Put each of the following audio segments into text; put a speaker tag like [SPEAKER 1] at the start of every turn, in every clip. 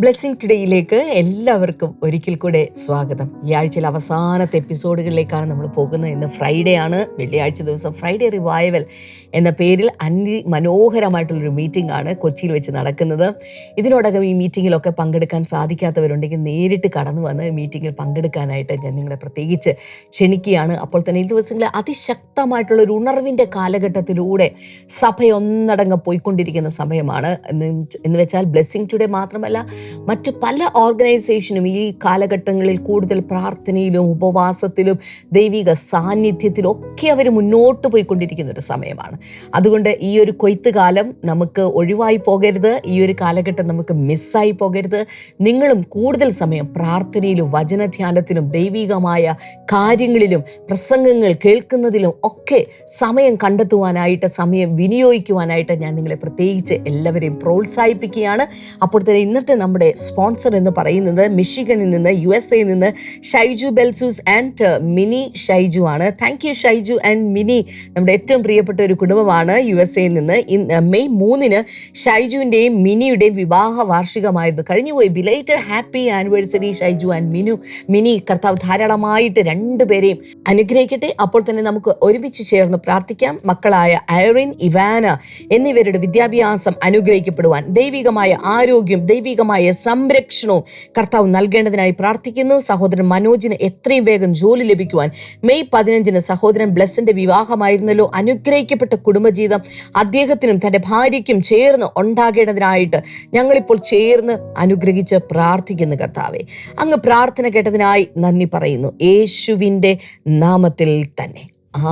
[SPEAKER 1] Blessing ടുഡേയിലേക്ക് എല്ലാവർക്കും ഒരിക്കൽ കൂടെ സ്വാഗതം. ഈ ആഴ്ചയിലെ അവസാനത്തെ എപ്പിസോഡുകളിലേക്കാണ് നമ്മൾ പോകുന്നത്. ഇന്ന് ഫ്രൈഡേ ആണ്. വെള്ളിയാഴ്ച ദിവസം ഫ്രൈഡേ റിവൈവൽ എന്ന പേരിൽ മനോഹരമായിട്ടുള്ളൊരു മീറ്റിംഗ് ആണ് കൊച്ചിയിൽ വെച്ച് നടക്കുന്നത്. ഇതിനോടകം ഈ മീറ്റിങ്ങിലൊക്കെ പങ്കെടുക്കാൻ സാധിക്കാത്തവരുണ്ടെങ്കിൽ നേരിട്ട് കടന്നു വന്ന് മീറ്റിങ്ങിൽ പങ്കെടുക്കാനായിട്ട് ഞാൻ നിങ്ങളെ പ്രത്യേകിച്ച് ക്ഷണിക്കുകയാണ്. അപ്പോൾ തന്നെ ഈ ദിവസങ്ങളിൽ അതിശക്തമായിട്ടുള്ളൊരു ഉണർവിൻ്റെ കാലഘട്ടത്തിലൂടെ സഭയൊന്നടങ്കം പോയിക്കൊണ്ടിരിക്കുന്ന സമയമാണ്. എന്ന് വെച്ചാൽ ബ്ലെസ്സിങ് ടുഡേ മാത്രമല്ല, മറ്റ് പല ഓർഗനൈസേഷനും ഈ കാലഘട്ടങ്ങളിൽ കൂടുതൽ പ്രാർത്ഥനയിലും ഉപവാസത്തിലും ദൈവിക സാന്നിധ്യത്തിലും ഒക്കെ അവർ മുന്നോട്ട് പോയിക്കൊണ്ടിരിക്കുന്ന ഒരു സമയമാണ്. അതുകൊണ്ട് ഈ ഒരു കൊയ്ത്ത് കാലം നമുക്ക് ഒഴിവായി പോകരുത്, ഈ ഒരു കാലഘട്ടം നമുക്ക് മിസ്സായി പോകരുത്. നിങ്ങളും കൂടുതൽ സമയം പ്രാർത്ഥനയിലും വചനധ്യാനത്തിലും ദൈവികമായ കാര്യങ്ങളിലും പ്രസംഗങ്ങൾ കേൾക്കുന്നതിലും ഒക്കെ സമയം കണ്ടെത്തുവാനായിട്ട്, സമയം വിനിയോഗിക്കുവാനായിട്ട് ഞാൻ നിങ്ങളെ പ്രത്യേകിച്ച് എല്ലാവരെയും പ്രോത്സാഹിപ്പിക്കുകയാണ്. അപ്പോൾ തന്നെ ഇന്നത്തെ നമ്മുടെ സ്പോൺസർ എന്ന് പറയുന്നത് മിഷിഗണിൽ നിന്ന്, USA നിന്ന് ഷൈജു ബെൽസൂസ് ആൻഡ് മിനി ഷൈജു ആണ്. Thank you Shaiju and mini. നമ്മുടെ ഏറ്റവും പ്രിയപ്പെട്ട ഒരു കുടുംബമാണ് USA നിന്ന്. മെയ് 3 ഷൈജുവിൻ്റെയും മിനിയുടെയും വിവാഹ വാർഷികമായിരുന്നു. കഴിഞ്ഞുപോയി. Belated happy anniversary Shaiju and Mini. കർത്താവ് ധാരാളമായിട്ട് രണ്ടുപേരെയും അനുഗ്രഹിക്കട്ടെ. അപ്പോൾ തന്നെ നമുക്ക് ഒരുമിച്ച് ചേർന്ന് പ്രാർത്ഥിക്കാം. മക്കളായ ഐറിൻ, ഇവാന എന്നിവരുടെ വിദ്യാഭ്യാസം അനുഗ്രഹിക്കപ്പെടുവാൻ, ദൈവികമായ ആരോഗ്യം, ദൈവികമായ സംരക്ഷണവും കർത്താവ് നൽകേണ്ടതിനായി പ്രാർത്ഥിക്കുന്നു. സഹോദരൻ മനോജിന് എത്രയും വേഗം ജോലി ലഭിക്കുവാൻ, മെയ് 15 സഹോദരൻ ബ്ലെസ്സിന്റെ വിവാഹമായിരുന്നല്ലോ. അനുഗ്രഹിക്കപ്പെട്ട കുടുംബജീവിതം അദ്ദേഹത്തിനും തൻ്റെ ഭാര്യയ്ക്കും ചേർന്ന് ഉണ്ടാകേണ്ടതിനായിട്ട് ഞങ്ങളിപ്പോൾ ചേർന്ന് അനുഗ്രഹിച്ച് പ്രാർത്ഥിക്കുന്നു. കർത്താവെ, അങ്ങ് പ്രാർത്ഥന കേട്ടതിനായി നന്ദി പറയുന്നു, യേശുവിൻ്റെ നാമത്തിൽ തന്നെ.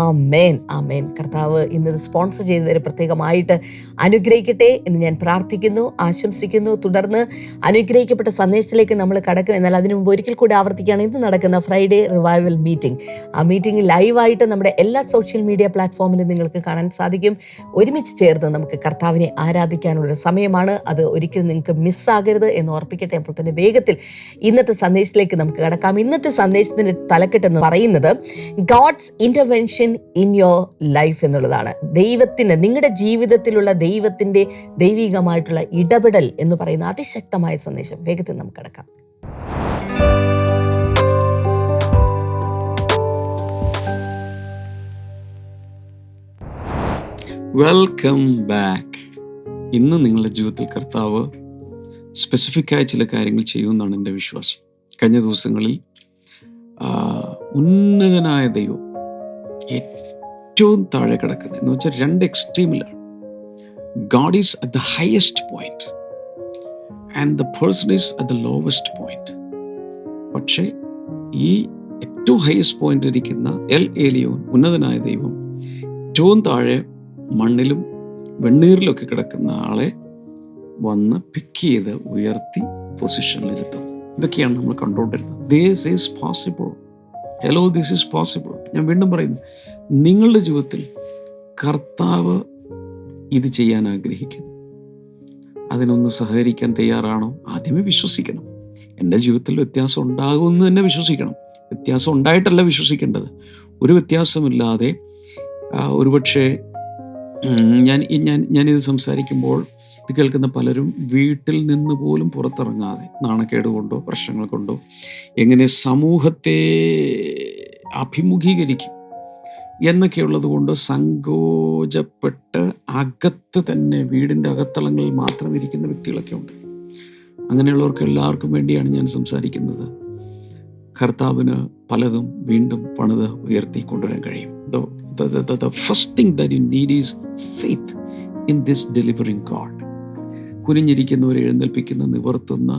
[SPEAKER 1] ആമേൻ, ആമേൻ. കർത്താവ് ഇന്നത് സ്പോൺസർ ചെയ്തവരെ പ്രത്യേകമായിട്ട് അനുഗ്രഹിക്കട്ടെ എന്ന് ഞാൻ പ്രാർത്ഥിക്കുന്നു, ആശംസിക്കുന്നു. തുടർന്ന് അനുഗ്രഹിക്കപ്പെട്ട സന്ദേശത്തിലേക്ക് നമ്മൾ കടക്കും. എന്നാൽ അതിനു മുമ്പ് ഒരിക്കൽ കൂടി ആവർത്തിക്കുകയാണ്, ഇന്ന് നടക്കുന്ന ഫ്രൈഡേ റിവൈവൽ മീറ്റിംഗ്. ആ മീറ്റിംഗ് ലൈവായിട്ട് നമ്മുടെ എല്ലാ സോഷ്യൽ മീഡിയ പ്ലാറ്റ്ഫോമിലും നിങ്ങൾക്ക് കാണാൻ സാധിക്കും. ഒരുമിച്ച് ചേർന്ന് നമുക്ക് കർത്താവിനെ ആരാധിക്കാനുള്ള സമയമാണ്. അത് ഒരിക്കലും നിങ്ങൾക്ക് മിസ്സാകരുത് എന്ന് ഓർപ്പിക്കട്ടെ. അപ്പോൾ തന്നെ വേഗത്തിൽ ഇന്നത്തെ സന്ദേശത്തിലേക്ക് നമുക്ക് കടക്കാം. ഇന്നത്തെ സന്ദേശത്തിൻ്റെ തലക്കെട്ടെന്ന് പറയുന്നത് God's intervention in your life എന്നുള്ളതാണ്. ദൈവത്തിന്, നിങ്ങളുടെ ജീവിതത്തിലുള്ള ദൈവത്തിൻ്റെ ദൈവികമായിട്ടുള്ള ഇടപെടൽ എന്ന് പറയുന്ന അതിശക്തമായ സന്ദേശം. വേഗത്തിൽ നമുക്ക് കടക്കാം.
[SPEAKER 2] Welcome back. ഇന്ന് നിങ്ങളുടെ ജീവിതത്തിൽ കർത്താവ് സ്പെസിഫിക്കായ ചില കാര്യങ്ങൾ ചെയ്യുമെന്നാണ് എൻ്റെ വിശ്വാസം. കഴിഞ്ഞ ദിവസങ്ങളിൽ ഉന്നതനായ ദൈവം ഏറ്റവും താഴെ കിടക്കുന്നത് എന്ന് വെച്ചാൽ 2 എക്സ്ട്രീമിലാണ്. God is at the highest point and the person is at the lowest point. പക്ഷേ ഈ ഏറ്റവും ഹയസ്റ്റ് പോയിന്റ് ഇരിക്കുന്ന എൽ ഏലിയോൻ, ഉന്നതനായ ദൈവം, ഏറ്റവും താഴെ മണ്ണിലും വെണ്ണീറിലൊക്കെ കിടക്കുന്ന ആളെ വന്ന് പിക്ക് ചെയ്ത് ഉയർത്തി പൊസിഷനിലിരുത്തും. ഇതൊക്കെയാണ് നമ്മൾ കണ്ടുകൊണ്ടിരുന്നത്. This is possible. Hello, this is possible. ഞാൻ വീണ്ടും പറയുന്നു, നിങ്ങളുടെ ജീവിതത്തിൽ കർത്താവ് ഇത് ചെയ്യാൻ ആഗ്രഹിക്കുന്നു. അതിനൊന്ന് സഹകരിക്കാൻ തയ്യാറാണോ? ആദ്യമേ വിശ്വസിക്കണം. എൻ്റെ ജീവിതത്തിൽ വ്യത്യാസം ഉണ്ടാകുമെന്ന് തന്നെ വിശ്വസിക്കണം. വ്യത്യാസം ഉണ്ടായിട്ടല്ല വിശ്വസിക്കേണ്ടത്. ഒരു വ്യത്യാസമില്ലാതെ ഒരുപക്ഷെ ഞാനിത് സംസാരിക്കുമ്പോൾ ഇത് കേൾക്കുന്ന പലരും വീട്ടിൽ നിന്ന് പോലും പുറത്തിറങ്ങാതെ നാണക്കേട് കൊണ്ടോ പ്രശ്നങ്ങൾ കൊണ്ടോ എങ്ങനെ സമൂഹത്തെ അഭിമുഖീകരിക്കും എന്നൊക്കെയുള്ളത് കൊണ്ട് സങ്കോചപ്പെട്ട് അകത്ത് തന്നെ, വീടിൻ്റെ അകത്തളങ്ങളിൽ മാത്രം ഇരിക്കുന്ന വ്യക്തികളൊക്കെ ഉണ്ട്. അങ്ങനെയുള്ളവർക്ക് എല്ലാവർക്കും വേണ്ടിയാണ് ഞാൻ സംസാരിക്കുന്നത്. കർത്താവിന് പലതും വീണ്ടും പണിത് ഉയർത്തി കൊണ്ടുവരാൻ കഴിയും. The first thing that you need is faith in this delivering God. കുനിഞ്ഞിരിക്കുന്നവരെ എഴുന്നേൽപ്പിക്കുന്ന, നിവർത്തുന്ന,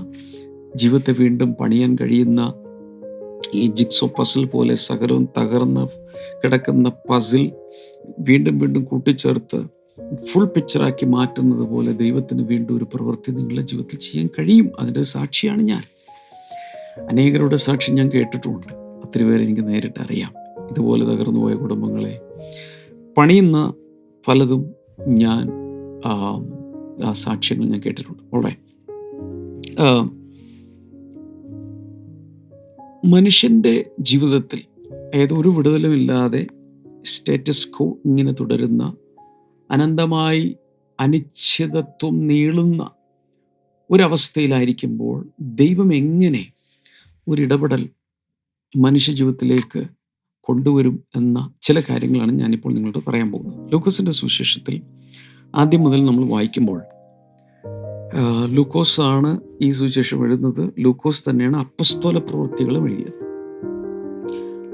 [SPEAKER 2] ജീവിതത്തെ വീണ്ടും പണിയാൻ കഴിയുന്ന, ഈ ജിക്സോ പസിൽ പോലെ സകലവും തകർന്ന് കിടക്കുന്ന പസിൽ വീണ്ടും വീണ്ടും കൂട്ടിച്ചേർത്ത് ഫുൾ പിക്ചറാക്കി മാറ്റുന്നത് പോലെ ദൈവത്തിന് വീണ്ടും ഒരു പ്രവൃത്തി നിങ്ങളുടെ ജീവിതത്തിൽ ചെയ്യാൻ കഴിയും. അതിൻ്റെ സാക്ഷിയാണ് ഞാൻ. അനേകരുടെ സാക്ഷി ഞാൻ കേട്ടിട്ടുമുണ്ട്. ഒത്തിരി പേരെ എനിക്ക് നേരിട്ട് അറിയാം. ഇതുപോലെ തകർന്നു പോയ കുടുംബങ്ങളെ പണിയുന്ന പലതും ഞാൻ ആ സാക്ഷ്യങ്ങൾ ഞാൻ കേട്ടിട്ടുണ്ട്. വളരെ മനുഷ്യൻ്റെ ജീവിതത്തിൽ ഏതൊരു വിടുതലുമില്ലാതെ സ്റ്റേറ്റസ് കോ ഇങ്ങനെ തുടരുന്ന, അനന്തമായി അനിശ്ചിതത്വം നീളുന്ന ഒരവസ്ഥയിലായിരിക്കുമ്പോൾ ദൈവം എങ്ങനെ ഒരിടപെടൽ മനുഷ്യ ജീവിതത്തിലേക്ക് കൊണ്ടുവരും എന്ന ചില കാര്യങ്ങളാണ് ഞാനിപ്പോൾ നിങ്ങളോട് പറയാൻ പോകുന്നത്. ലൂക്കോസിൻ്റെ സുവിശേഷത്തിൽ ആദ്യം മുതൽ നമ്മൾ വായിക്കുമ്പോൾ ലൂക്കോസ് ആണ് ഈ സുവിശേഷം എഴുതുന്നത്. ലൂക്കോസ് തന്നെയാണ് അപ്പസ്തോല പ്രവൃത്തികളും എഴുതിയത്.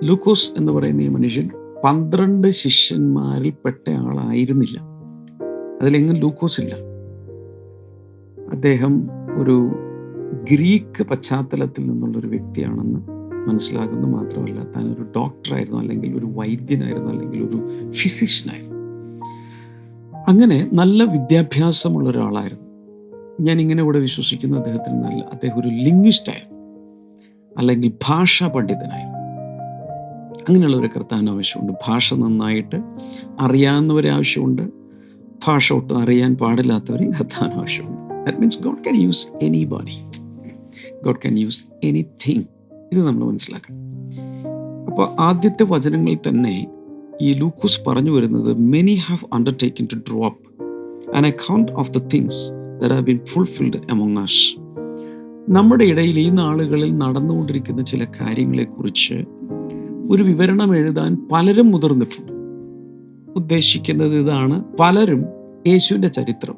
[SPEAKER 2] ലൂക്കോസ് എന്ന് പറയുന്ന ഈ മനുഷ്യൻ 12 ശിഷ്യന്മാരിൽ പെട്ട ആളായിരുന്നില്ല. അതിലെങ്ങും ലൂക്കോസ് ഇല്ല. അദ്ദേഹം ഒരു ഗ്രീക്ക് പശ്ചാത്തലത്തിൽ നിന്നുള്ളൊരു വ്യക്തിയാണെന്ന് മനസ്സിലാകുന്നു. മാത്രമല്ല, താൻ ഒരു ഡോക്ടറായിരുന്നു, അല്ലെങ്കിൽ ഒരു വൈദ്യനായിരുന്നു, അല്ലെങ്കിൽ ഒരു ഫിസിഷ്യനായിരുന്നു. അങ്ങനെ നല്ല വിദ്യാഭ്യാസമുള്ള ഒരാളായിരുന്നു. ഞാനിങ്ങനെ ഇവിടെ വിശ്വസിക്കുന്നു, അദ്ദേഹം ഒരു ലിംഗ്വിസ്റ്റായിരുന്നു, അല്ലെങ്കിൽ ഭാഷാ പണ്ഡിതനായിരുന്നു. അങ്ങനെയുള്ളവരെ കർത്താവിന് ആവശ്യമുണ്ട്. ഭാഷ നന്നായിട്ട് അറിയാവുന്നവരെ ആവശ്യമുണ്ട്. ഭാഷ ഒട്ടും അറിയാൻ പാടില്ലാത്തവരെ കർത്താവിന് ആവശ്യമുണ്ട്. That means God can use anybody. God can use anything. ഇത് നമ്മൾ മനസ്സിലാക്കണം. അപ്പോൾ ആദ്യത്തെ വചനങ്ങളിൽ തന്നെ ഈ ലൂക്കോസ് പറഞ്ഞു വരുന്നത്, many have undertaken to draw up an account of the things that have been fulfilled among us. നമ്മുടെ ഇടയിൽ ഈ നാളുകളിൽ നടന്നുകൊണ്ടിരിക്കുന്ന ചില കാര്യങ്ങളെക്കുറിച്ച് ഒരു വിവരണം എഴുതാൻ പലരും മുതിർന്നിട്ടുണ്ട്. ഉദ്ദേശിക്കുന്നത് ഇതാണ്: പലരും യേശുവിൻ്റെ ചരിത്രം,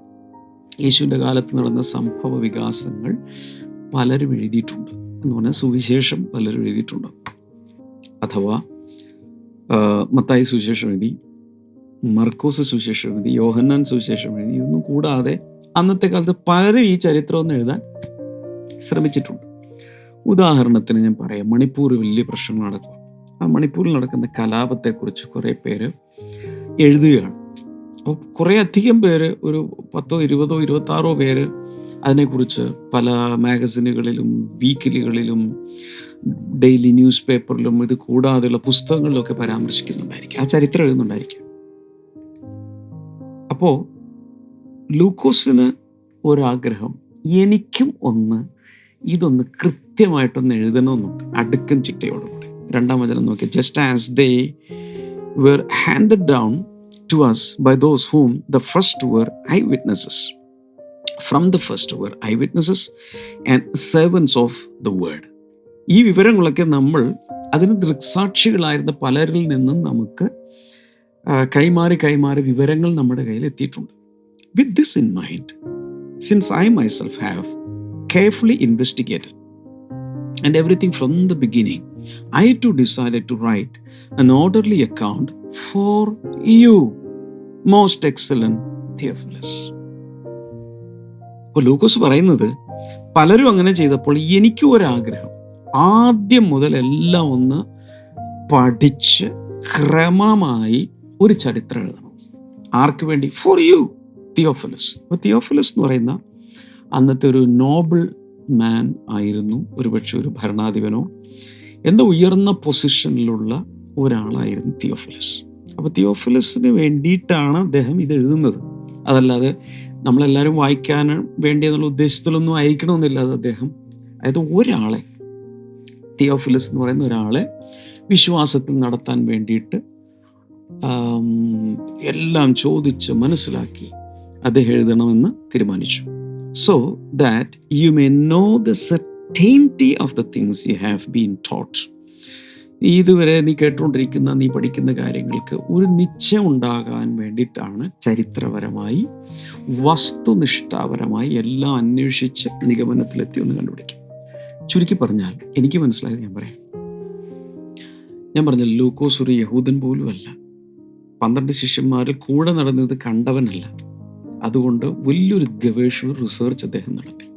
[SPEAKER 2] യേശുവിൻ്റെ കാലത്ത് നടന്ന സംഭവ വികാസങ്ങൾ പലരും എഴുതിയിട്ടുണ്ട്. എന്ന് പറഞ്ഞാൽ സുവിശേഷം പലരും എഴുതിയിട്ടുണ്ട്. അഥവാ മത്തായി സുവിശേഷം എഴുതി, മർക്കോസ് സുവിശേഷം എഴുതി, യോഹന്നാൻ സുവിശേഷം എഴുതി. ഇതൊന്നും കൂടാതെ അന്നത്തെ കാലത്ത് പലരും ഈ ചരിത്രമൊന്നും എഴുതാൻ ശ്രമിച്ചിട്ടുണ്ട്. ഉദാഹരണത്തിന് ഞാൻ പറയാം, മണിപ്പൂർ വലിയ പ്രശ്നങ്ങൾ നടക്കുക. ആ മണിപ്പൂരിൽ നടക്കുന്ന കലാപത്തെക്കുറിച്ച് കുറേ പേര് എഴുതുകയാണ്. അപ്പോൾ കുറേ അധികം പേര്, ഒരു 10, 20, 26 പേര് അതിനെക്കുറിച്ച് പല മാഗസിനുകളിലും വീക്കിലികളിലും ഡെയിലി ന്യൂസ് പേപ്പറിലും ഇത് കൂടാതെയുള്ള പുസ്തകങ്ങളിലൊക്കെ പരാമർശിക്കുന്നുണ്ടായിരിക്കും, ആ ചരിത്രം എഴുതുന്നുണ്ടായിരിക്കും. അപ്പോൾ ലൂക്കോസിന് ഒരാഗ്രഹം, എനിക്കും ഇതൊന്ന് കൃത്യമായിട്ടൊന്ന് എഴുതണമെന്നുണ്ട്, അടുക്കും ചിട്ടയോടുകൂടി. 2-ാം വചനം നോക്കി, just as they were handed down to us by those whom the first were eyewitnesses. From the first were eyewitnesses and servants of the word. ഈ വിവരങ്ങളൊക്കെ നമ്മൾ അതിന് ദൃക്സാക്ഷികളായിരുന്ന പലരിൽ നിന്നും നമുക്ക് കൈമാറി വിവരങ്ങൾ നമ്മുടെ കയ്യിൽ എത്തിയിട്ടുണ്ട്. With this in mind, since I myself have carefully investigated and everything from the beginning, I too decided to write an orderly account for you, most excellent Theophilus. അപ്പോൾ ലൂക്കോസ് പറയുന്നത്, പലരും അങ്ങനെ ചെയ്തപ്പോൾ എനിക്കും ഒരാഗ്രഹം, ആദ്യം മുതൽ എല്ലാം ഒന്ന് പഠിച്ച് ക്രമമായി ഒരു ചരിത്രം എഴുതണം. ആർക്ക് വേണ്ടി? For you, Theophilus. അപ്പോൾ തിയോഫിലസ് എന്ന് പറയുന്ന അന്നത്തെ ഒരു നോബിൾ മാൻ ആയിരുന്നു. ഒരുപക്ഷെ ഒരു ഭരണാധിപനോ എന്തോ ഉയർന്ന പൊസിഷനിലുള്ള ഒരാളായിരുന്നു തിയോഫിലസ്. അപ്പോൾ തിയോഫിലസിന് വേണ്ടിയിട്ടാണ് അദ്ദേഹം ഇത് എഴുതുന്നത്. അതല്ലാതെ നമ്മളെല്ലാവരും വായിക്കാൻ വേണ്ടി എന്നുള്ള ഉദ്ദേശത്തിലൊന്നും ആയിരിക്കണമെന്നില്ല. അത് അദ്ദേഹം, അതായത് ഒരാളെ, തിയോഫിലസ് എന്ന് പറയുന്ന ഒരാളെ വിശ്വാസത്തിൽ നടത്താൻ വേണ്ടിയിട്ട് എല്ലാം ചോദിച്ച് മനസ്സിലാക്കി അദ്ദേഹം എഴുതണമെന്ന് തീരുമാനിച്ചു. So that you may know the certainty of the things you have been taught. ഇതുവരെ നീ കേട്ടുകൊണ്ടിരിക്കുന്ന, നീ പഠിക്കുന്ന കാര്യങ്ങൾക്ക് ഒരു നിശ്ചയം ഉണ്ടാകാൻ വേണ്ടിയിട്ടാണ് ചരിത്രപരമായി വസ്തുനിഷ്ഠാപരമായി എല്ലാം അന്വേഷിച്ച് നിഗമനത്തിലെത്തി ഒന്ന് കണ്ടുപിടിക്കും. ചുരുക്കി പറഞ്ഞാൽ എനിക്ക് മനസ്സിലായത് ഞാൻ പറഞ്ഞ ലൂക്കോസ് ഒരു യഹൂദൻ പോലും അല്ല. 12 ശിഷ്യന്മാരിൽ കൂടെ നടന്നത് കണ്ടവനല്ല. അതുകൊണ്ട് വലിയൊരു ഗവേഷണ റിസർച്ച് അദ്ദേഹം നടത്തി.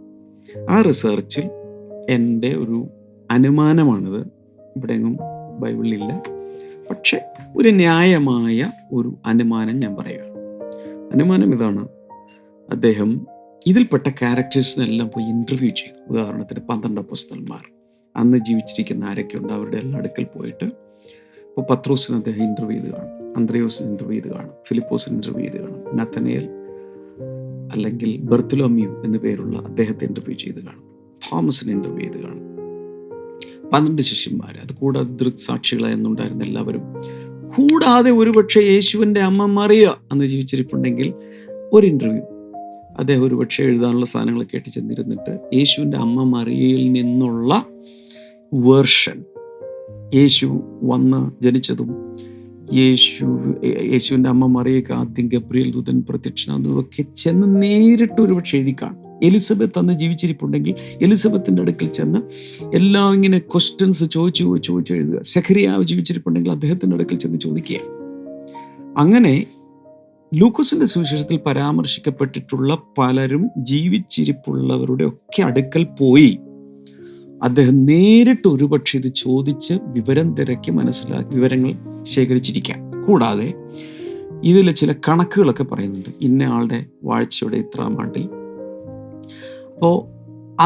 [SPEAKER 2] ആ റിസർച്ചിൽ എൻ്റെ ഒരു അനുമാനമാണിത്, ഇവിടെയെങ്ങും ബൈബിളിലില്ല, പക്ഷെ ഒരു ന്യായമായ ഒരു അനുമാനം ഞാൻ പറയുകയാണ്. അനുമാനം ഇതാണ്: അദ്ദേഹം ഇതിൽപ്പെട്ട ക്യാരക്ടേഴ്സിനെല്ലാം പോയി ഇൻ്റർവ്യൂ ചെയ്തു. ഉദാഹരണത്തിന് 12 അപ്പോസ്തലന്മാർ അന്ന് ജീവിച്ചിരിക്കുന്ന ആരൊക്കെയുണ്ട് അവരുടെ എല്ലാം അടുക്കൽ പോയിട്ട്, ഇപ്പോൾ പത്രോസിന് അദ്ദേഹം ഇൻ്റർവ്യൂ ചെയ്ത് കാണും, അന്ത്രയോസിന് ഇൻ്റർവ്യൂ ചെയ്ത് കാണും, ഫിലിപ്പോസിന് ഇൻ്റർവ്യൂ ചെയ്ത് കാണും, നത്തനയേൽ അല്ലെങ്കിൽ ബർത്തുലോമ്യു എന്നു പേരുള്ള അദ്ദേഹത്തെ ഇൻ്റർവ്യൂ ചെയ്ത് കാണും, തോമസിനെ ഇൻ്റർവ്യൂ ചെയ്ത് കാണും. 12 ശിഷ്യന്മാർ, അത് കൂടാതെ ദൃക്സാക്ഷികളായെന്നുണ്ടായിരുന്ന എല്ലാവരും, കൂടാതെ ഒരുപക്ഷെ യേശുവിൻ്റെ അമ്മ മറിയ അന്ന് ജീവിച്ചിരിപ്പുണ്ടെങ്കിൽ ഒരു ഇൻ്റർവ്യൂ. അദ്ദേഹം ഒരുപക്ഷെ എഴുതാനുള്ള സാധനങ്ങളൊക്കെ ആയിട്ട് ചെന്നിരുന്നിട്ട് യേശുവിൻ്റെ അമ്മ മറിയയിൽ നിന്നുള്ള വേർഷൻ, യേശു വന്ന് ജനിച്ചതും യേശുവിൻ്റെ അമ്മ മറിയയ്ക്ക് ആദ്യം ഗബ്രിയേൽ ദൂതൻ പ്രത്യക്ഷനാകുന്നതൊക്കെ ചെന്ന് നേരിട്ട് ഒരുപക്ഷെ എഴുതി കാണും. എലിസബത്ത് അന്ന് ജീവിച്ചിരിപ്പുണ്ടെങ്കിൽ എലിസബത്തിൻ്റെ അടുക്കൽ ചെന്ന് എല്ലാം ഇങ്ങനെ ക്വസ്റ്റ്യൻസ് ചോദിച്ച് എഴുതുക. സെഖരിയാവ് ജീവിച്ചിരിപ്പുണ്ടെങ്കിൽ അദ്ദേഹത്തിൻ്റെ അടുക്കൽ ചെന്ന് ചോദിക്കുക. അങ്ങനെ ലൂക്കോസിന്റെ സുവിശേഷത്തിൽ പരാമർശിക്കപ്പെട്ടിട്ടുള്ള പലരും ജീവിച്ചിരിപ്പുള്ളവരുടെ ഒക്കെ അടുക്കൽ പോയി അദ്ദേഹം നേരിട്ട് ഒരുപക്ഷെ ഇത് ചോദിച്ച് വിവരം തിരക്കി മനസ്സിലാക്കി വിവരങ്ങൾ ശേഖരിച്ചിരിക്കാം. കൂടാതെ ഇതിൽ ചില കണക്കുകളൊക്കെ പറയുന്നുണ്ട്. ഇന്ന ആളുടെ വാഴ്ചയുടെ ഇത്രാം ആണ്ടിൽ. അപ്പോൾ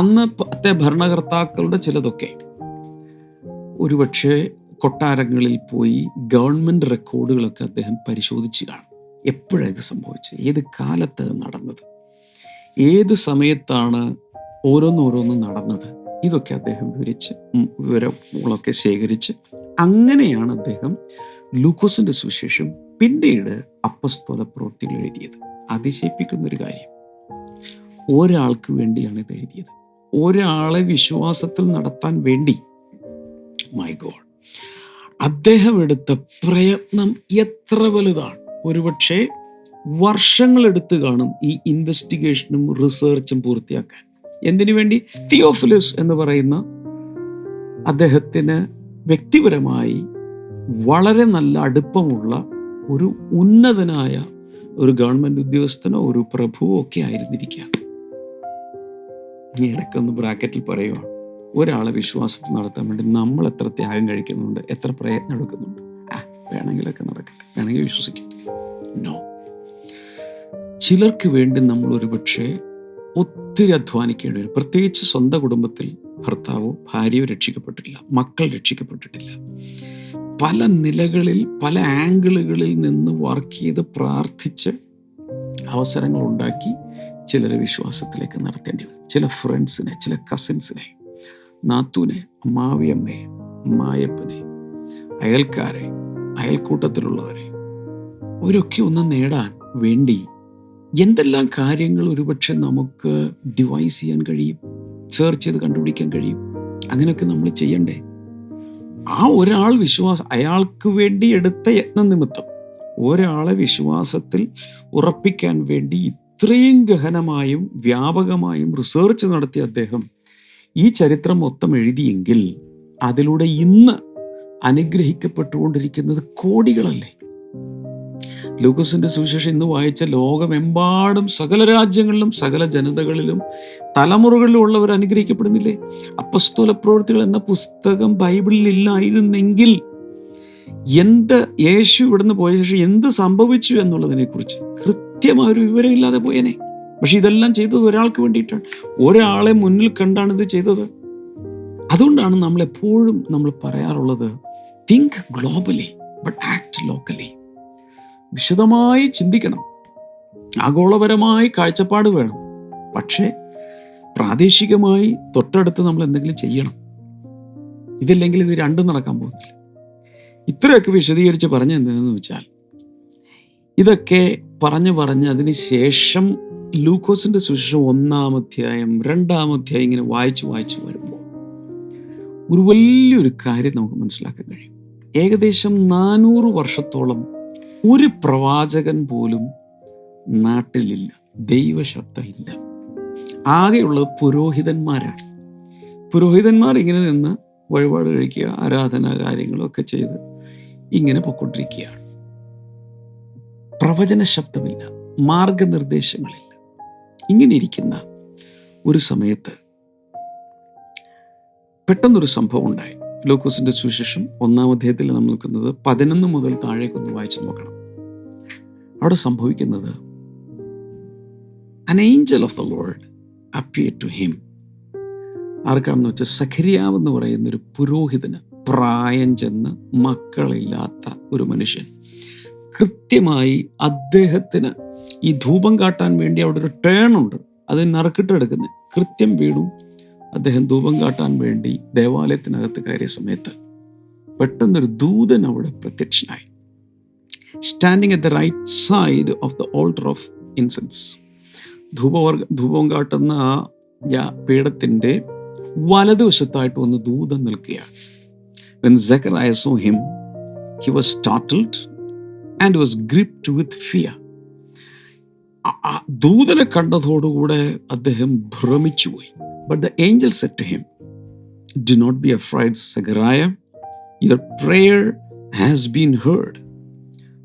[SPEAKER 2] അന്നത്തെ ഭരണകർത്താക്കളുടെ ചിലതൊക്കെ ഒരുപക്ഷെ കൊട്ടാരങ്ങളിൽ പോയി ഗവൺമെൻറ് റെക്കോർഡുകളൊക്കെ അദ്ദേഹം പരിശോധിച്ച് കാണും. എപ്പോഴാണ് ഇത് സംഭവിച്ചത്, ഏത് കാലത്ത് നടന്നത്, ഏത് സമയത്താണ് ഓരോന്നോരോന്നും നടന്നത്, ഇതൊക്കെ അദ്ദേഹം വിവരങ്ങളൊക്കെ ശേഖരിച്ച് അങ്ങനെയാണ് അദ്ദേഹം ലൂക്കോസിന്റെ സുവിശേഷം പിന്നീട് അപ്പസ്തോല പ്രവൃത്തികൾ എഴുതിയത്. അതിശയിപ്പിക്കുന്നൊരു കാര്യം, ഒരാൾക്ക് വേണ്ടിയാണ് ഇത് എഴുതിയത്. ഒരാളെ വിശ്വാസത്തിൽ നടത്താൻ വേണ്ടി. മൈ ഗോഡ്, അദ്ദേഹം എടുത്ത പ്രയത്നം എത്ര വലുതാണ്. ഒരുപക്ഷെ വർഷങ്ങളെടുത്ത് കാണും ഈ ഇൻവെസ്റ്റിഗേഷനും റിസർച്ചും പൂർത്തിയാക്കാൻ. എന്തിനു വേണ്ടി? തിയോഫിലസ് എന്ന് പറയുന്ന അദ്ദേഹത്തിന് വ്യക്തിപരമായി വളരെ നല്ല അടുപ്പമുള്ള ഒരു ഉന്നതനായ ഒരു ഗവൺമെന്റ് ഉദ്യോഗസ്ഥനോ ഒരു പ്രഭുവോ ഒക്കെ ആയിരുന്നിരിക്കാം. ഇടയ്ക്കൊന്ന് ബ്രാക്കറ്റിൽ പറയുവാണ്, ഒരാളെ വിശ്വാസത്തിൽ നടത്താൻ വേണ്ടി നമ്മൾ എത്ര ത്യാഗം കഴിക്കുന്നുണ്ട്, എത്ര പ്രയത്നം എടുക്കുന്നുണ്ട്. വേണമെങ്കിലൊക്കെ നടക്കട്ടെ, വേണമെങ്കിൽ വിശ്വസിക്കും. നോ, ചിലർക്ക് വേണ്ടി നമ്മൾ ഒരുപക്ഷെ ഒത്തിരി അധ്വാനിക്കേണ്ടി വരും. പ്രത്യേകിച്ച് സ്വന്തം കുടുംബത്തിൽ ഭർത്താവോ ഭാര്യയോ രക്ഷിക്കപ്പെട്ടിട്ടില്ല, മക്കൾ രക്ഷിക്കപ്പെട്ടിട്ടില്ല. പല നിലകളിൽ പല ആംഗിളുകളിൽ നിന്ന് വർക്ക് ചെയ്ത് പ്രാർത്ഥിച്ച് അവസരങ്ങൾ ഉണ്ടാക്കി ചിലരെ വിശ്വാസത്തിലേക്ക് നടത്തേണ്ടി വരും. ചില ഫ്രണ്ട്സിനെ, ചില കസിൻസിനെ, നാത്തൂനെ, അമ്മാവിയമ്മയെ, അമ്മായപ്പനെ, അയൽക്കാരെ, അയൽക്കൂട്ടത്തിലുള്ളവരെ, അവരൊക്കെ ഒന്ന് നേടാൻ വേണ്ടി എന്തെല്ലാം കാര്യങ്ങൾ ഒരുപക്ഷെ നമുക്ക് ഡിവൈസ് ചെയ്യാൻ കഴിയും, സെർച്ച് ചെയ്ത് കണ്ടുപിടിക്കാൻ കഴിയും. അങ്ങനെയൊക്കെ നമ്മൾ ചെയ്യണ്ടേ? ആ ഒരാൾ അയാൾക്ക് വേണ്ടി എടുത്ത യത്ന നിമിത്തം ഒരാളെ വിശ്വാസത്തിൽ ഉറപ്പിക്കാൻ വേണ്ടി ഇത്രയും ഗഹനമായും വ്യാപകമായും റിസർച്ച് നടത്തിയ അദ്ദേഹം ഈ ചരിത്രം മൊത്തം എഴുതിയെങ്കിൽ അതിലൂടെ ഇന്ന് അനുഗ്രഹിക്കപ്പെട്ടുകൊണ്ടിരിക്കുന്നത് കോടികളല്ലേ. ലൂക്കോസിന്റെ സുവിശേഷം ഇന്ന് വായിച്ച ലോകമെമ്പാടും സകല രാജ്യങ്ങളിലും സകല ജനതകളിലും തലമുറകളിലും ഉള്ളവർ അനുഗ്രഹിക്കപ്പെടുന്നില്ലേ? അപ്പസ്തോല പ്രവൃത്തികൾ എന്ന പുസ്തകം ബൈബിളിൽ ഇല്ലായിരുന്നെങ്കിൽ യേശു ഇവിടുന്ന് പോയ ശേഷം എന്ത് സംഭവിച്ചു എന്നുള്ളതിനെ കുറിച്ച് കൃത്യമായ ഒരു വിവരം ഇല്ലാതെ പോയേനെ. പക്ഷെ ഇതെല്ലാം ചെയ്തത് ഒരാൾക്ക് വേണ്ടിയിട്ടാണ്, ഒരാളെ മുന്നിൽ കണ്ടാണ് ഇത് ചെയ്തത്. അതുകൊണ്ടാണ് നമ്മളെപ്പോഴും നമ്മൾ പറയാറുള്ളത്, think globally but act locally. വിശദമായി ചിന്തിക്കണം, ആഗോളപരമായി കാഴ്ചപ്പാട് വേണം, പക്ഷേ പ്രാദേശികമായി തൊട്ടടുത്ത് നമ്മൾ എന്തെങ്കിലും ചെയ്യണം. ഇതില്ലെങ്കിൽ ഇത് രണ്ടും നടക്കാൻ പോകുന്നില്ല. ഇത്രയൊക്കെ വിശദീകരിച്ച് പറഞ്ഞ എന്തെന്ന് വെച്ചാൽ, ഇതൊക്കെ പറഞ്ഞ് അതിന് ശേഷം ലൂക്കോസിന്റെ സുവിശേഷം 1-ാം അധ്യായം 2-ാം അധ്യായം ഇങ്ങനെ വായിച്ച് വരുമ്പോൾ ഒരു വലിയൊരു കാര്യം നമുക്ക് മനസ്സിലാക്കാൻ കഴിയും. ഏകദേശം 400 വർഷത്തോളം ഒരു പ്രവാചകൻ പോലും നാട്ടിലില്ല, ദൈവശബ്ദം ഇല്ല. ആകെയുള്ളത് പുരോഹിതന്മാരാണ്. പുരോഹിതന്മാർ ഇങ്ങനെ നിന്ന് വഴിപാട് കഴിക്കുക, ആരാധനാ കാര്യങ്ങളൊക്കെ ചെയ്ത് ഇങ്ങനെ പൊയ്ക്കൊണ്ടിരിക്കുകയാണ്. പ്രവചന ശബ്ദമില്ല, മാർഗനിർദ്ദേശങ്ങളില്ല. ഇങ്ങനെ ഇരിക്കുന്ന ഒരു സമയത്ത് പെട്ടെന്നൊരു സംഭവം ഉണ്ടായി. ലൂക്കോസിന്റെ സുവിശേഷം 1-ാം അധ്യായത്തിൽ നമ്മൾ നിൽക്കുന്നത് 11 മുതൽ താഴേക്കൊന്ന് വായിച്ചു നോക്കണം. അവിടെ സംഭവിക്കുന്നത്, an angel of the Lord appeared to him. ആർക്കാണെന്ന് വെച്ചാൽ സഖരിയാവ് എന്ന് പറയുന്ന ഒരു പുരോഹിതന്, പ്രായം ചെന്ന് മക്കളില്ലാത്ത ഒരു മനുഷ്യൻ. കൃത്യമായി അദ്ദേഹത്തിന് ഈ ധൂപം കാട്ടാൻ വേണ്ടി അവിടെ ഒരു ടേൺ ഉണ്ട്, അത് നറുക്കിട്ടെടുക്കുന്നത്. കൃത്യം വീണു അദ്ദേഹം ധൂപം കാട്ടാൻ വേണ്ടി ദേവാലയത്തിനകത്ത് കയറിയ സമയത്ത് പെട്ടെന്നൊരു ദൂതൻ അവിടെ പ്രത്യക്ഷനായി. Standing at the right side of the altar of incense. ധൂപം കാട്ടുന്ന ആ പീഠത്തിന്റെ വലതുവശത്തായിട്ട് വന്ന് ദൂതൻ നിൽക്കുകയാണ്. When Zechariah saw him, he was startled and was gripped with fear. ദൂതനെ കണ്ടതോടുകൂടെ അദ്ദേഹം ഭ്രമിച്ചുപോയി. But the angel said to him, "Do not be afraid, Zechariah. Your prayer has been heard."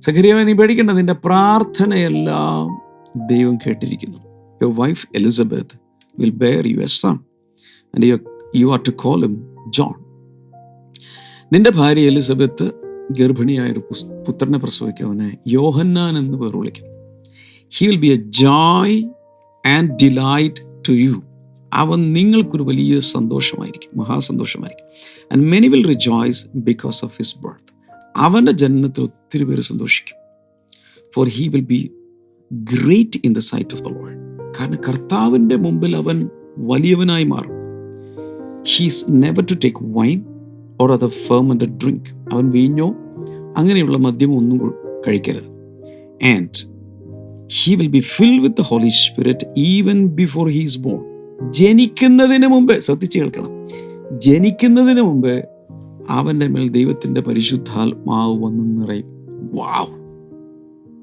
[SPEAKER 2] സഖറിയാവേ, നീ പേടിക്കണ്ട, നിന്റെ പ്രാർത്ഥനയെല്ലാം ദൈവം കേട്ടിരിക്കുന്നു. Your wife Elizabeth will bear you a son, and you are to call him John. നിന്റെ ഭാര്യ Elizabeth ഗർഭിണിയായൊരു പുത്രനെ പ്രസവിക്കും. അവനെ യോഹന്നാൻ എന്ന് പേർ വിളിക്കും. He will be a joy and delight to you. അവൻ നിങ്ങൾക്കൊരു വലിയ സന്തോഷമായിരിക്കും, മഹാസന്തോഷമായിരിക്കും. And many will rejoice because of his birth. അവൻ്റെ ജനനത്തിൽ ഒത്തിരി പേര് സന്തോഷിക്കും. For he will be great in the sight of the Lord. കാരണം കർത്താവിൻ്റെ മുമ്പിൽ അവൻ വലിയവനായി മാറും. He is never to take wine or other fermented drink. അവൻ വീഞ്ഞോ അങ്ങനെയുള്ള മദ്യമോ ഒന്നും കഴിക്കരുത്. And he will be filled with the Holy Spirit even before he is born. ജനിക്കുന്നതിന് മുമ്പ്, ശ്രദ്ധിച്ച് കേൾക്കണം, ജനിക്കുന്നതിന് മുമ്പ് അവൻ്റെ മേൽ ദൈവത്തിൻ്റെ പരിശുദ്ധാത്മാവ് വന്ന് നിറയും. Wow,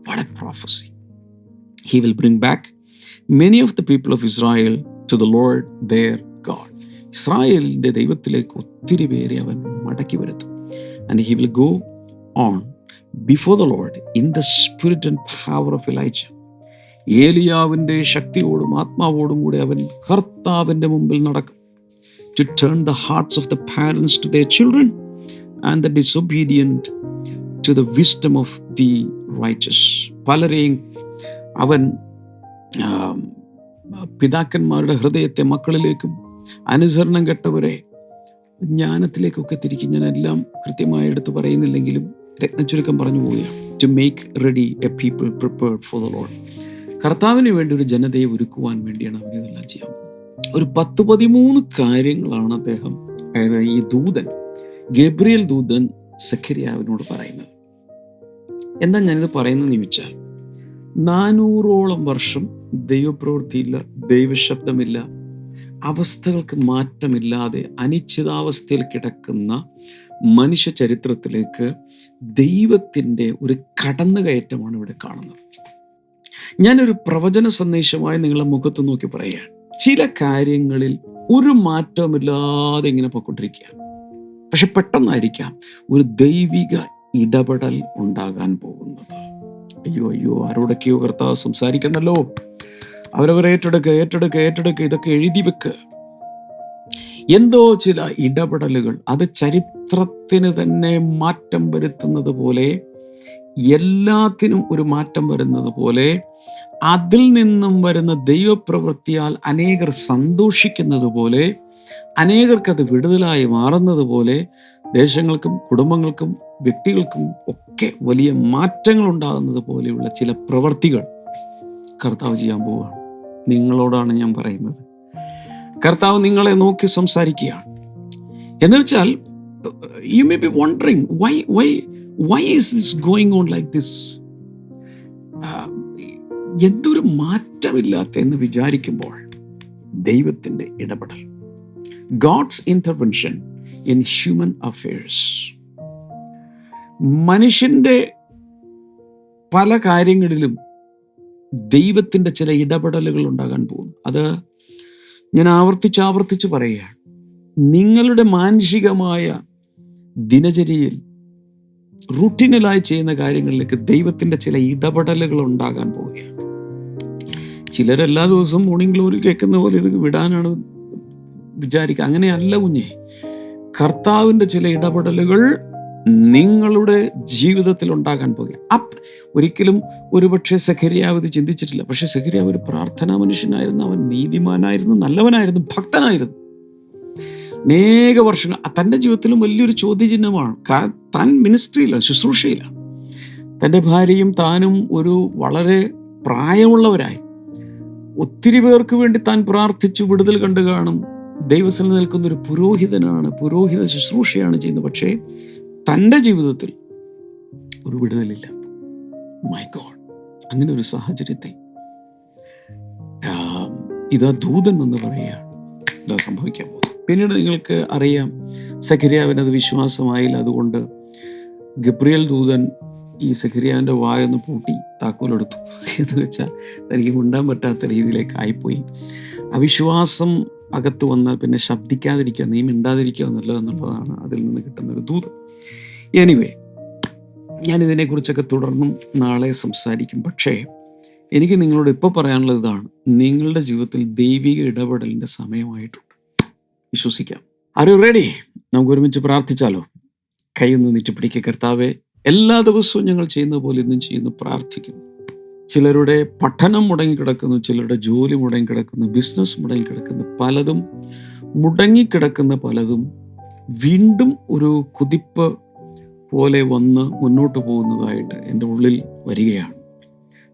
[SPEAKER 2] what a prophecy. He will bring back many of the people of Israel to the Lord their God. ഇസ്രായേലിൻ്റെ ദൈവത്തിലേക്ക് ഒത്തിരി പേരെ അവൻ മടക്കി വരുത്തും. And he will go on before the Lord in the spirit and power of Elijah. ഏലിയാവിൻ്റെ ശക്തിയോടും ആത്മാവോടും കൂടെ അവൻ കർത്താവിൻ്റെ മുമ്പിൽ നടക്കും. To turn the hearts of the parents to their children and the disobedient to the wisdom of the righteous. പലരെയും അവൻ പിതാക്കന്മാരുടെ ഹൃദയത്തെ മക്കളിലേക്കും അനുസരണം കെട്ടവരെ ജ്ഞാനത്തിലേക്കൊക്കെ തിരിക്കും. ഞാൻ എല്ലാം കൃത്യമായി എടുത്ത് പറയുന്നില്ലെങ്കിലും രത്നച്ചുരുക്കം പറഞ്ഞു പോവുകയാണ്. To make ready a people prepared for the Lord. കർത്താവിന് വേണ്ടി ഒരു ജനതയെ ഒരുക്കുവാൻ വേണ്ടിയാണ് അവൻ ഇതെല്ലാം ചെയ്യാൻ പോകുന്നത്. ഒരു 10-13 കാര്യങ്ങളാണ് അദ്ദേഹം, അതായത് ഈ ദൂതൻ, ഗബ്രിയേൽ ദൂതൻ സഖറിയാവിനോട് പറയുന്നത്. എന്താ ഞാനിത് പറയുന്നതെന്ന് ചോദിച്ചാൽ, 400ഓളം വർഷം ദൈവപ്രവൃത്തിയില്ല, ദൈവശബ്ദമില്ല, അവസ്ഥകൾക്ക് മാറ്റമില്ലാതെ അനിശ്ചിതാവസ്ഥയിൽ കിടക്കുന്ന മനുഷ്യ ചരിത്രത്തിലേക്ക് ദൈവത്തിൻ്റെ ഒരു കടന്നുകയറ്റമാണ് ഇവിടെ കാണുന്നത്. ഞാനൊരു പ്രവചന സന്ദേശമായി നിങ്ങളെ മുഖത്ത് നോക്കി പറയുകയാണ്. ചില കാര്യങ്ങളിൽ ഒരു മാറ്റമില്ലാതെ ഇങ്ങനെ പോയിക്കൊണ്ടിരിക്കുകയാണ്. പക്ഷെ പെട്ടെന്നായിരിക്കാം ഒരു ദൈവിക ഇടപെടൽ ഉണ്ടാകാൻ പോകുന്നത്. അയ്യോ, ആരോടൊക്കെയോ കർത്താവ് സംസാരിക്കുന്നല്ലോ. അവരവർ ഏറ്റെടുക്കുക, ഇതൊക്കെ എഴുതി വെക്കുക. എന്തോ ചില ഇടപെടലുകൾ, അത് ചരിത്രത്തിന് തന്നെ മാറ്റം വരുത്തുന്നത് പോലെ, എല്ലാത്തിനും ഒരു മാറ്റം വരുന്നത് പോലെ, അതിൽ നിന്നും വരുന്ന ദൈവപ്രവൃത്തിയാൽ അനേകർ സന്തോഷിക്കുന്നത് പോലെ, അനേകർക്കത് വിടുതലായി മാറുന്നത് പോലെ, ദേശങ്ങൾക്കും കുടുംബങ്ങൾക്കും വ്യക്തികൾക്കും ഒക്കെ വലിയ മാറ്റങ്ങൾ ഉണ്ടാകുന്നത് പോലെയുള്ള ചില പ്രവൃത്തികൾ കർത്താവ് ചെയ്യാൻ പോവുകയാണ്. നിങ്ങളോടാണ് ഞാൻ പറയുന്നത്. കർത്താവ് നിങ്ങളെ നോക്കി സംസാരിക്കുകയാണ്. എന്ന് വെച്ചാൽ, you may be wondering why is this going on like this? എന്തൊരു മാറ്റമില്ലാത്ത എന്ന് വിചാരിക്കുമ്പോൾ ദൈവത്തിൻ്റെ ഇടപെടൽ, God's intervention in human affairs. മനുഷ്യൻ്റെ പല കാര്യങ്ങളിലും ദൈവത്തിൻ്റെ ചില ഇടപെടലുകൾ ഉണ്ടാകാൻ പോകുന്നു. അത് ഞാൻ ആവർത്തിച്ച് പറയുകയാണ്. നിങ്ങളുടെ മാനുഷികമായ ദിനചര്യയിൽ റൂട്ടീനലായി ചെയ്യുന്ന കാര്യങ്ങളിലേക്ക് ദൈവത്തിൻ്റെ ചില ഇടപെടലുകൾ ഉണ്ടാകാൻ പോവുകയാണ്. ചിലരെല്ലാ ദിവസവും മോർണിംഗ് ഗ്ലോറി കേൾക്കുന്ന പോലെ ഇത് വിടാനാണ് വിചാരിക്കുക. അങ്ങനെയല്ല കുഞ്ഞെ. കർത്താവിൻ്റെ ചില ഇടപെടലുകൾ നിങ്ങളുടെ ജീവിതത്തിൽ ഉണ്ടാകാൻ പോകുക. ഒരിക്കലും ഒരുപക്ഷെ സഖറിയാവ് ഇത് ചിന്തിച്ചിട്ടില്ല. പക്ഷെ സഖറിയാവ് ഒരു പ്രാർത്ഥനാ മനുഷ്യനായിരുന്നു. അവൻ നീതിമാനായിരുന്നു, നല്ലവനായിരുന്നു, ഭക്തനായിരുന്നു. അനേക വർഷങ്ങൾ തൻ്റെ ജീവിതത്തിലും വലിയൊരു ചോദ്യചിഹ്നമാണ്. താൻ മിനിസ്ട്രിയിലാണ്, ശുശ്രൂഷയിലാണ്. തൻ്റെ ഭാര്യയും താനും ഒരു വളരെ പ്രായമുള്ളവരായി ഒത്തിരി പേർക്ക് വേണ്ടി താൻ പ്രാർത്ഥിച്ചു വിടുതൽ കണ്ടു കാണും. ദൈവസന്നിധിയിൽ നിൽക്കുന്ന ഒരു പുരോഹിതനാണ്, പുരോഹിത ശുശ്രൂഷയാണ് ചെയ്യുന്നത്. പക്ഷേ തൻ്റെ ജീവിതത്തിൽ ഒരു വിടുതലില്ല. മൈ ഗോഡ്, അങ്ങനെ ഒരു സാഹചര്യത്തിൽ ഇതാ ദൂതൻ എന്ന് പറയുകയാണ്, ഇതാ സംഭവിക്കാൻ പോകും. പിന്നീട് നിങ്ങൾക്ക് അറിയാം, സഖരിയാവിനത് വിശ്വാസമായില്ല. അതുകൊണ്ട് ഗബ്രിയേൽ ദൂതൻ ഈ സഖരിയാവിൻ്റെ വായൊന്ന് പൂട്ടി താക്കോലെടുത്തു. എന്ന് വെച്ചാൽ തനിക്ക് മുണ്ടാൻ പറ്റാത്ത രീതിയിലേക്ക് ആയിപ്പോയി. അവിശ്വാസം അകത്ത് വന്നാൽ പിന്നെ ശബ്ദിക്കാതിരിക്കുക, നീ മിണ്ടാതിരിക്കുക എന്നുള്ളതാണ് അതിൽ നിന്ന് കിട്ടുന്നൊരു ദൂതൻ. എനിവേ, ഞാനിതിനെക്കുറിച്ചൊക്കെ തുടർന്നും നാളെ സംസാരിക്കും. പക്ഷേ എനിക്ക് നിങ്ങളോട് ഇപ്പോൾ പറയാനുള്ളത് ഇതാണ്: നിങ്ങളുടെ ജീവിതത്തിൽ ദൈവിക ഇടപെടലിൻ്റെ സമയമായിട്ടുണ്ട്. വിശ്വസിക്കാം. Are you ready? നമുക്ക് ഒരുമിച്ച് പ്രാർത്ഥിച്ചാലോ? കൈയൊന്ന് നീട്ടിപ്പിടിക്കുക. കർത്താവേ, എല്ലാ ദിവസവും ഞങ്ങൾ ചെയ്യുന്ന പോലെ ഇന്നും ചെയ്യുന്നു, പ്രാർത്ഥിക്കുന്നു. ചിലരുടെ പഠനം മുടങ്ങിക്കിടക്കുന്നു, ചിലരുടെ ജോലി മുടങ്ങിക്കിടക്കുന്നു, ബിസിനസ് മുടങ്ങിക്കിടക്കുന്നു, പലതും മുടങ്ങിക്കിടക്കുന്ന പലതും വീണ്ടും ഒരു കുതിപ്പ് പോലെ വന്ന് മുന്നോട്ട് പോകുന്നതായിട്ട് എൻ്റെ ഉള്ളിൽ വരികയാണ്.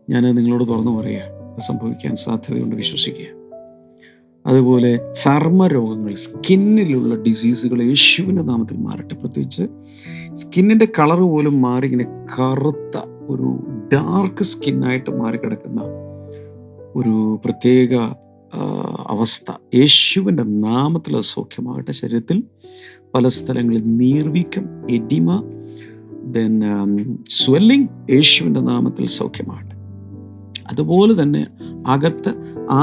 [SPEAKER 2] ഞാനത് നിങ്ങളോട് തുറന്നു പറയുകയാണ്. അത് സംഭവിക്കാൻ സാധ്യതയുണ്ട്, വിശ്വസിക്കുക. അതുപോലെ ചർമ്മരോഗങ്ങൾ, സ്കിന്നിലുള്ള ഡിസീസുകൾ യേശുവിൻ്റെ നാമത്തിൽ മാറട്ടെ. പ്രത്യേകിച്ച് സ്കിന്നിൻ്റെ കളർ പോലും മാറി ഇങ്ങനെ കറുത്ത ഒരു ഡാർക്ക് സ്കിന്നായിട്ട് മാറിക്കിടക്കുന്ന ഒരു പ്രത്യേക അവസ്ഥ യേശുവിൻ്റെ നാമത്തിൽ അത് സൗഖ്യമാകട്ടെ. ശരീരത്തിൽ പല സ്ഥലങ്ങളിൽ നീർവീക്കം, എഡിമ, ദെൻ സ്വെല്ലിംഗ് യേശുവിൻ്റെ നാമത്തിൽ സൗഖ്യമാകട്ടെ. അതുപോലെ തന്നെ അകത്ത്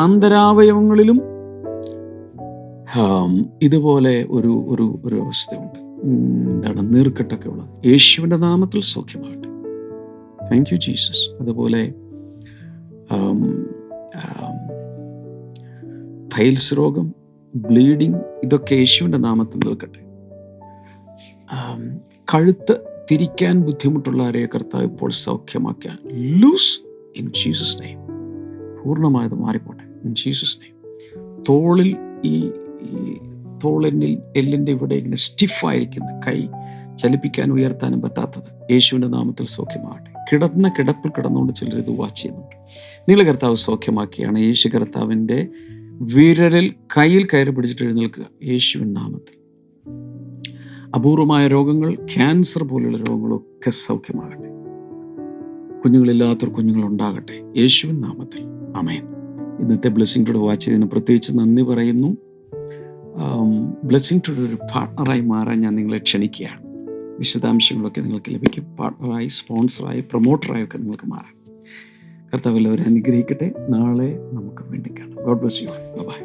[SPEAKER 2] ആന്തരാവയവങ്ങളിലും ഇതുപോലെ ഒരു ഒരു ഒരു അവസ്ഥയുണ്ട്. എന്താണ്? നീർക്കെട്ടൊക്കെ ഉള്ളത് യേശുവിൻ്റെ നാമത്തിൽ സൗഖ്യമാകട്ടെ. Thank you Jesus. അതുപോലെ പൈൽസ് രോഗം, ബ്ലീഡിങ്, ഇതൊക്കെ യേശുവിൻ്റെ നാമത്തിൽ നിൽക്കട്ടെ. കഴുത്ത് തിരിക്കാൻ ബുദ്ധിമുട്ടുള്ള ആരെയും കർത്താവ് ഇപ്പോൾ സൗഖ്യമാക്കാൻ ലൂസ് ഇൻ ജീസസ് നെയിം. പൂർണ്ണമായത് മാറിപ്പോട്ടെ ഇൻ ജീസസ് നെയിം. തോളിൽ ഈ തോളിൻ്റെ എല്ലിൻ്റെ ഇവിടെ ഇങ്ങനെ സ്റ്റിഫായിരിക്കുന്ന കൈ ചലിപ്പിക്കാൻ ഉയർത്താനും പറ്റാത്തത് യേശുവിൻ്റെ നാമത്തിൽ സൗഖ്യമാകട്ടെ. കിടന്ന കിടപ്പിൽ കിടന്നുകൊണ്ട് ചിലർ ഇത് വാച്ച് ചെയ്യുന്നുണ്ട്. നിങ്ങളെ കർത്താവ് സൗഖ്യമാക്കിയാണ്. യേശു കർത്താവിൻ്റെ വിരലിൽ കയ്യിൽ കയറി പിടിച്ചിട്ട് എഴുന്നേൽക്കുക യേശുവിൻ നാമത്തിൽ. അപൂർവമായ രോഗങ്ങൾ, ക്യാൻസർ പോലെയുള്ള രോഗങ്ങളൊക്കെ സൗഖ്യമാകട്ടെ. കുഞ്ഞുങ്ങളില്ലാത്തവർ കുഞ്ഞുങ്ങളുണ്ടാകട്ടെ യേശുവിൻ നാമത്തിൽ. ആമേൻ. ഇന്നത്തെ ബ്ലെസ്സിംഗ് ടുഡേ വാച്ച് ചെയ്തതിന് പ്രത്യേകിച്ച് നന്ദി പറയുന്നു. ബ്ലെസ്സിംഗ് ടുഡേ ഒരു പാർട്ട്ണറായി മാറാൻ ഞാൻ നിങ്ങളെ ക്ഷണിക്കുകയാണ്. വിശദാംശങ്ങളൊക്കെ നിങ്ങൾക്ക് ലഭിക്കും. പാർട്ട്ണറായി, സ്പോൺസറായി, പ്രൊമോട്ടറായി ഒക്കെ നിങ്ങൾക്ക് മാറാം. കർത്താവ് എല്ലാവരും അനുഗ്രഹിക്കട്ടെ. നാളെ നമുക്ക് വേണ്ടി കാണാം. God bless you. ബൈ.